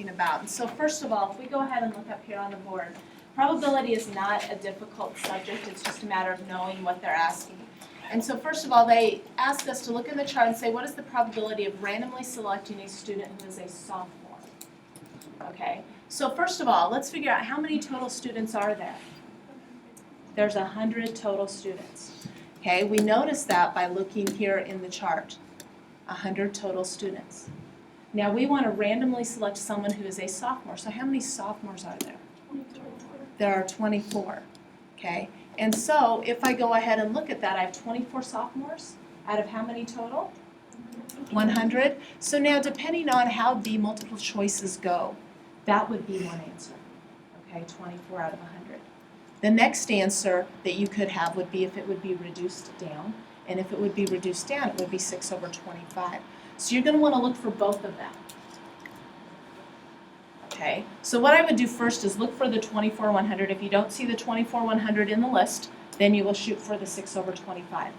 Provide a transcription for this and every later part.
about. And so first of all, if we go ahead and look up here on the board, probability is not a difficult subject. It's just a matter of knowing what they're asking. And so first of all, they ask us to look in the chart and say, what is the probability of randomly selecting a student who is a sophomore? Okay, so first of all, let's figure out how many total students are there. There's 100 total students. Okay, we notice that by looking here in the chart. 100 total students. Now we want to randomly select someone who is a sophomore. So how many sophomores are there? 24. There are 24. Okay, and so if I go ahead and look at that, I have 24 sophomores out of how many total? 100. So now depending on how the multiple choices go, that would be one answer. Okay, 24 out of 100. The next answer that you could have would be if it would be reduced down. And if it would be reduced down, it would be 6 over 25. So you're going to want to look for both of them. Okay, so what I would do first is look for the 24 100. If you don't see the 24 100 in the list, then you will shoot for the 6 over 25.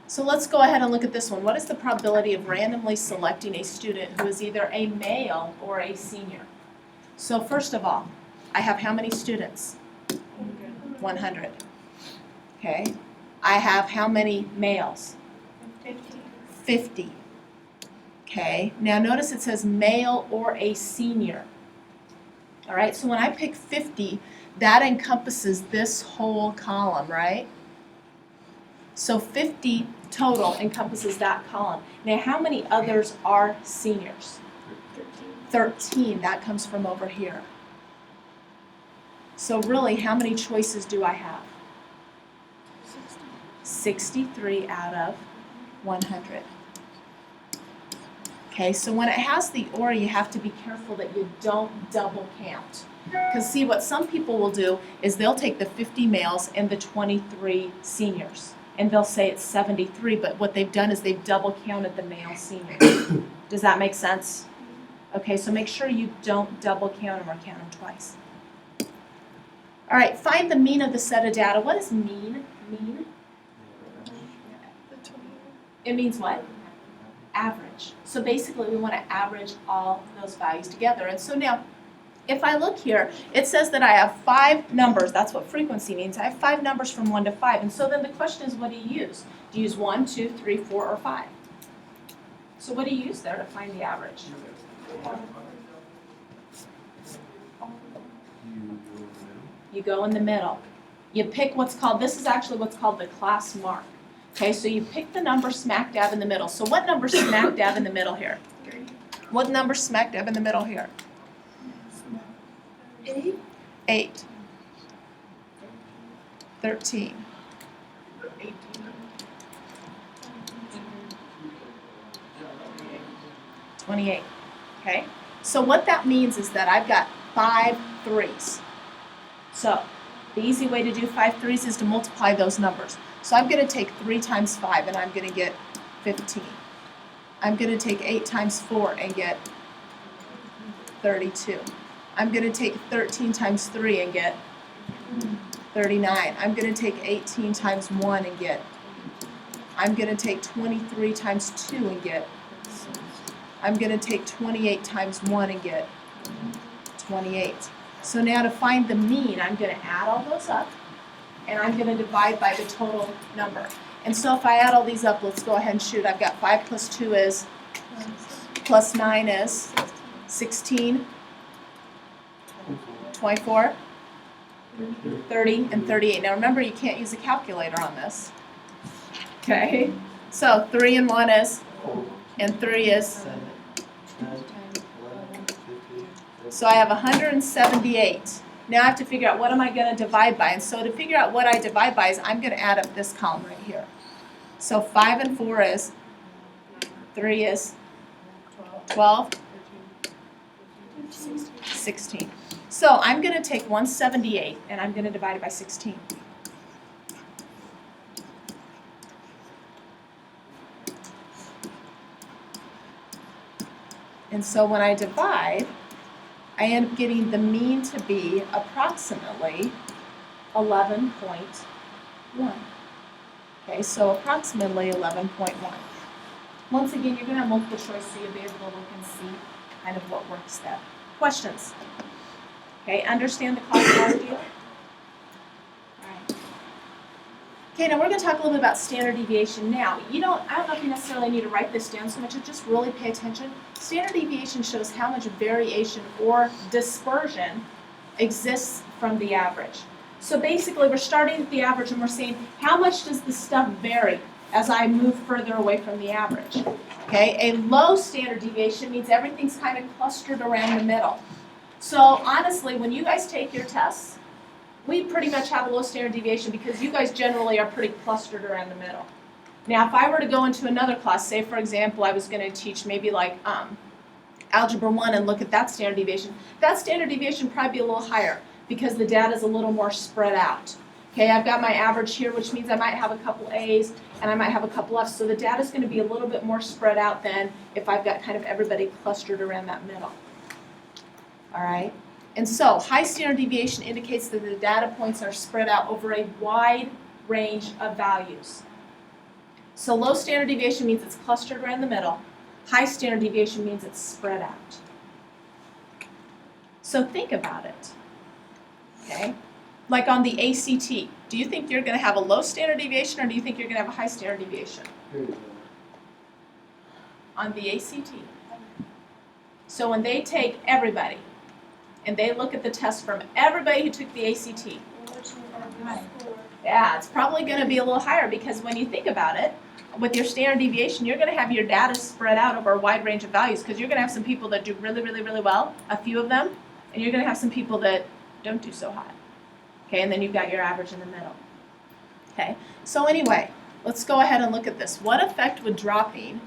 So let's go ahead and look at this one. What is the probability of randomly selecting a student who is either a male or a senior? So first of all, I have how many students? 100. Okay. I have how many males? 50. Okay, now notice it says male or a senior. All right, so when I pick 50, that encompasses this whole column, right? So 50 total encompasses that column. Now how many others are seniors? 13, that comes from over here. So really, how many choices do I have? 63 out of 100. Okay, so when it has the or, you have to be careful that you don't double count. Because see, what some people will do is they'll take the 50 males and the 23 seniors, and they'll say it's 73, but what they've done is they've double counted the male seniors. Does that make sense? Okay, so make sure you don't double count them or count them twice. All right, find the mean of the set of data. What is mean? Mean? It means what? Average. So basically we want to average all those values together. And so now, if I look here, it says that I have 5 numbers. That's what frequency means. I have 5 numbers from 1 to 5. And so then the question is, what do you use? Do you use 1, 2, 3, 4, or 5? So what do you use there to find the average? You go in the middle. You pick what's called, this is actually what's called the class mark. Okay, so you pick the number smack dab in the middle. So what number smack dab in the middle here? What number smack dab in the middle here? 8. 8. 13. 18. 28. Okay, so what that means is that I've got 5 3s. So the easy way to do 5 3s is to multiply those numbers. So I'm going to take 3 times 5 and I'm going to get 15. I'm going to take 8 times 4 and get 32. I'm going to take 13 times 3 and get 39. I'm going to take 18 times 1 and get. I'm going to take 23 times 2 and get. I'm going to take 28 times 1 and get 28. So now to find the mean, I'm going to add all those up, and I'm going to divide by the total number. And so if I add all these up, let's go ahead and shoot. I've got 5 plus 2 is, plus 9 is 16, 24, 30, and 38. Now remember, you can't use a calculator on this. Okay, so 3 and 1 is, and 3 is, so I have 178. Now I have to figure out what am I going to divide by. And so to figure out what I divide by is I'm going to add up this column right here. So 5 and 4 is, 3 is 12, 16. So I'm going to take 178 and I'm going to divide it by 16. And so when I divide, I end up getting the mean to be approximately 11.1. Okay, so approximately 11.1. Once again, you're going to have multiple choice, so you'll be able to look and see kind of what works there. Questions? Okay, understand the cause-and-effect deal? All right. Okay, now we're going to talk a little bit about standard deviation now. I don't know if you necessarily need to write this down so much, just really pay attention. Standard deviation shows how much variation or dispersion exists from the average. So basically, we're starting at the average and we're saying, how much does this stuff vary as I move further away from the average? Okay, a low standard deviation means everything's kind of clustered around the middle. So honestly, when you guys take your tests, we pretty much have a low standard deviation because you guys generally are pretty clustered around the middle. Now, if I were to go into another class, say for example, I was going to teach maybe like Algebra 1 and look at that standard deviation would probably be a little higher because the data is a little more spread out. Okay, I've got my average here, which means I might have a couple A's and I might have a couple F's. So the data is going to be a little bit more spread out than if I've got kind of everybody clustered around that middle. All right, and so high standard deviation indicates that the data points are spread out over a wide range of values. So low standard deviation means it's clustered around the middle. High standard deviation means it's spread out. So think about it, okay? Like on the ACT, do you think you're going to have a low standard deviation or do you think you're going to have a high standard deviation? On the ACT. So when they take everybody and they look at the test from everybody who took the ACT, yeah, it's probably going to be a little higher because when you think about it, with your standard deviation, you're going to have your data spread out over a wide range of values because you're going to have some people that do really, really, really well, a few of them, and you're going to have some people that don't do so hot. Okay, and then you've got your average in the middle. Okay, so anyway, let's go ahead and look at this. What effect would dropping,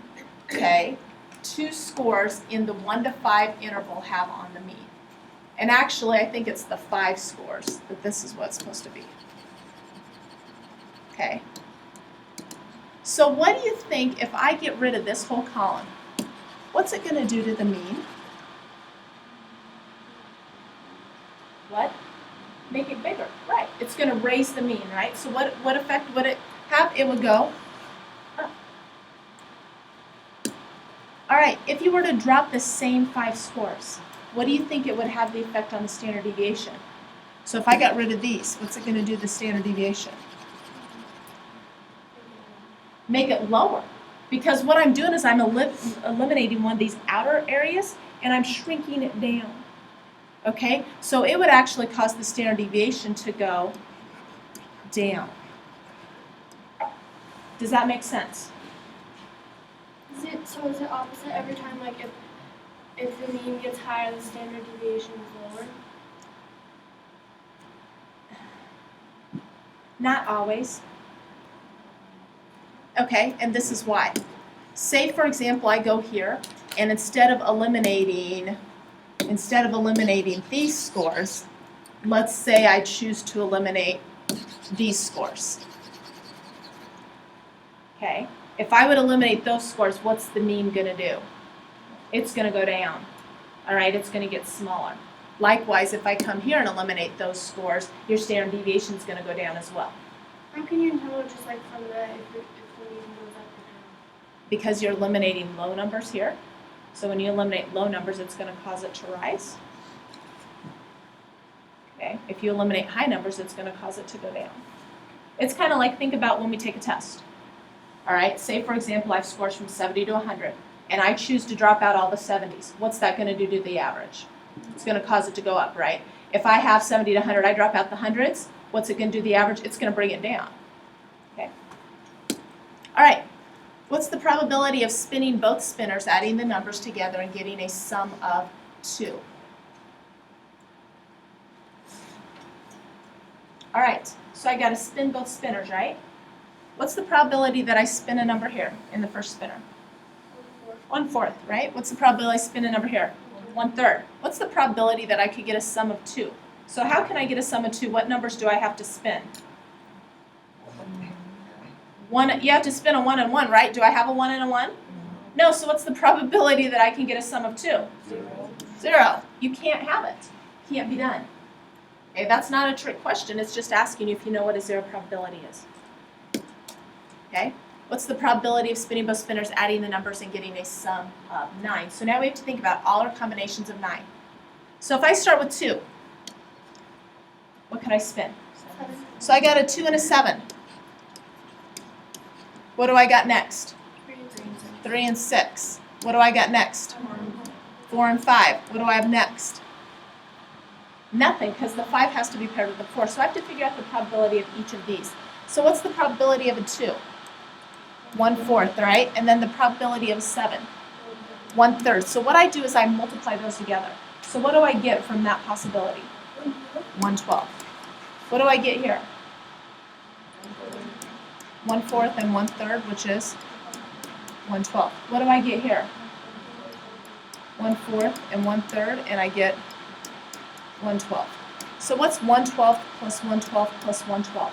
okay, 2 scores in the 1 to 5 interval have on the mean? And actually, I think it's the 5 scores that this is what it's supposed to be. Okay. So what do you think if I get rid of this whole column? What's it going to do to the mean? What? Make it bigger. Right. It's going to raise the mean, right? So what effect would it have? It would go up. All right. If you were to drop the same 5 scores, what do you think it would have the effect on the standard deviation? So if I got rid of these, what's it going to do to the standard deviation? Make it lower. Because what I'm doing is I'm eliminating one of these outer areas and I'm shrinking it down. Okay? So it would actually cause the standard deviation to go down. Does that make sense? Is it opposite every time? Like if the mean gets higher, the standard deviation is lower? Not always. Okay, and this is why. Say, for example, I go here, and instead of eliminating these scores, let's say I choose to eliminate these scores. Okay, if I would eliminate those scores, what's the mean going to do? It's going to go down. All right, it's going to get smaller. Likewise, if I come here and eliminate those scores, your standard deviation is going to go down as well. How can you tell just like from that if the mean goes up or down? Because you're eliminating low numbers here. So when you eliminate low numbers, it's going to cause it to rise. Okay. If you eliminate high numbers, it's going to cause it to go down. It's kind of like, think about when we take a test. All right, say for example, I have scores from 70 to 100, and I choose to drop out all the 70s. What's that going to do to the average? It's going to cause it to go up, right? If I have 70 to 100, I drop out the hundreds. What's it going to do to the average? It's going to bring it down. Okay. All right. What's the probability of spinning both spinners, adding the numbers together, and getting a sum of 2? All right. So I got to spin both spinners, right? What's the probability that I spin a number here in the first spinner? 1/4, right? What's the probability I spin a number here? 1/3. What's the probability that I could get a sum of 2? So how can I get a sum of 2? What numbers do I have to spin? One. You have to spin a 1 and 1, right? Do I have a 1 and a 1? No, so what's the probability that I can get a sum of 2? 0. You can't have it. Can't be done. Okay, that's not a trick question. It's just asking you if you know what a 0 probability is. Okay? What's the probability of spinning both spinners adding the numbers and getting a sum of 9? So now we have to think about all our combinations of 9. So if I start with 2, what could I spin? 7. So I got a 2 and a 7. What do I got next? 3 and 6. What do I got next? 4 and 5. What do I have next? Nothing, because the 5 has to be paired with the 4. So I have to figure out the probability of each of these. So what's the probability of a 2? 1/4, right? And then the probability of a 7? 1/3. So what I do is I multiply those together. So what do I get from that possibility? 1/12. What do I get here? 1/4 and 1/3, which is 1/12. What do I get here? 1/4 and 1/3, and I get 1/12. So what's 1/12 plus 1/12 plus 1/12?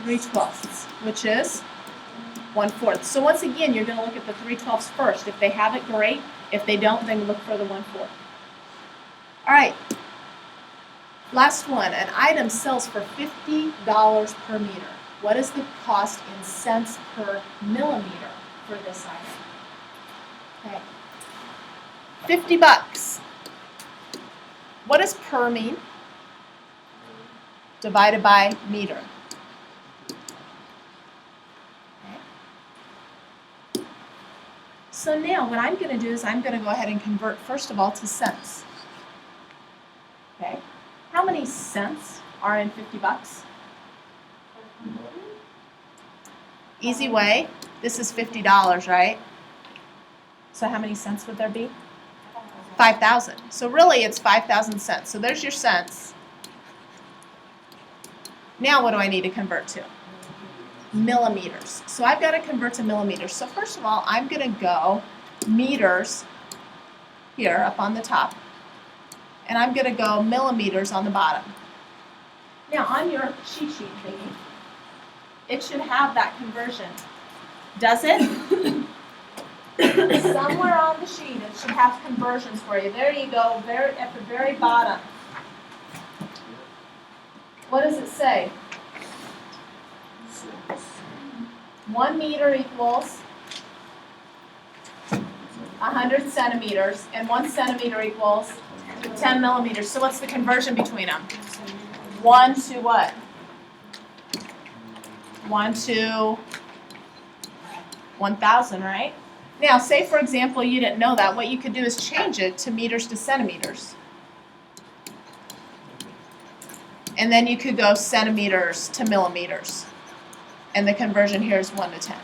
3/12, which is 1/4. So once again, you're going to look at the 3/12 first. If they have it, great. If they don't, then look for the 1/4. All right. Last one. An item sells for $50 per meter. What is the cost in cents per millimeter for this item? Okay. $50. What does per mean? Divided by meter. Okay. So now what I'm going to do is I'm going to go ahead and convert first of all to cents. Okay. How many cents are in $50? Easy way. This is $50, right? So how many cents would there be? 5,000. So really it's 5,000 cents. So there's your cents. Now what do I need to convert to? Millimeters. So I've got to convert to millimeters. So first of all, I'm going to go meters here up on the top. And I'm going to go millimeters on the bottom. Now on your cheat sheet thingy, it should have that conversion. Does it? Somewhere on the sheet it should have conversions for you. There you go, at the very bottom. What does it say? 1 meter equals 100 centimeters, and 1 centimeter equals 10 millimeters. So what's the conversion between them? 1 to what? 1 to 1,000, right? Now, say for example you didn't know that. What you could do is change it to meters to centimeters. And then you could go centimeters to millimeters. And the conversion here is 1 to 10.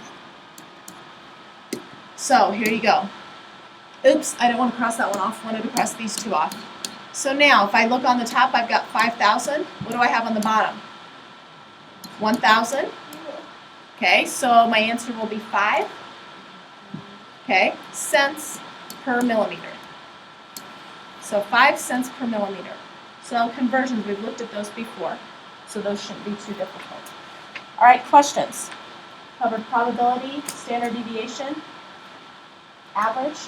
So here you go. Oops, I didn't want to cross that one off. I wanted to cross these two off. So now, if I look on the top, I've got 5,000. What do I have on the bottom? 1,000. Okay, so my answer will be 5. Okay, cents per millimeter. So 5 cents per millimeter. So conversions, we've looked at those before, so those shouldn't be too difficult. All right, questions? Covered probability, standard deviation, average.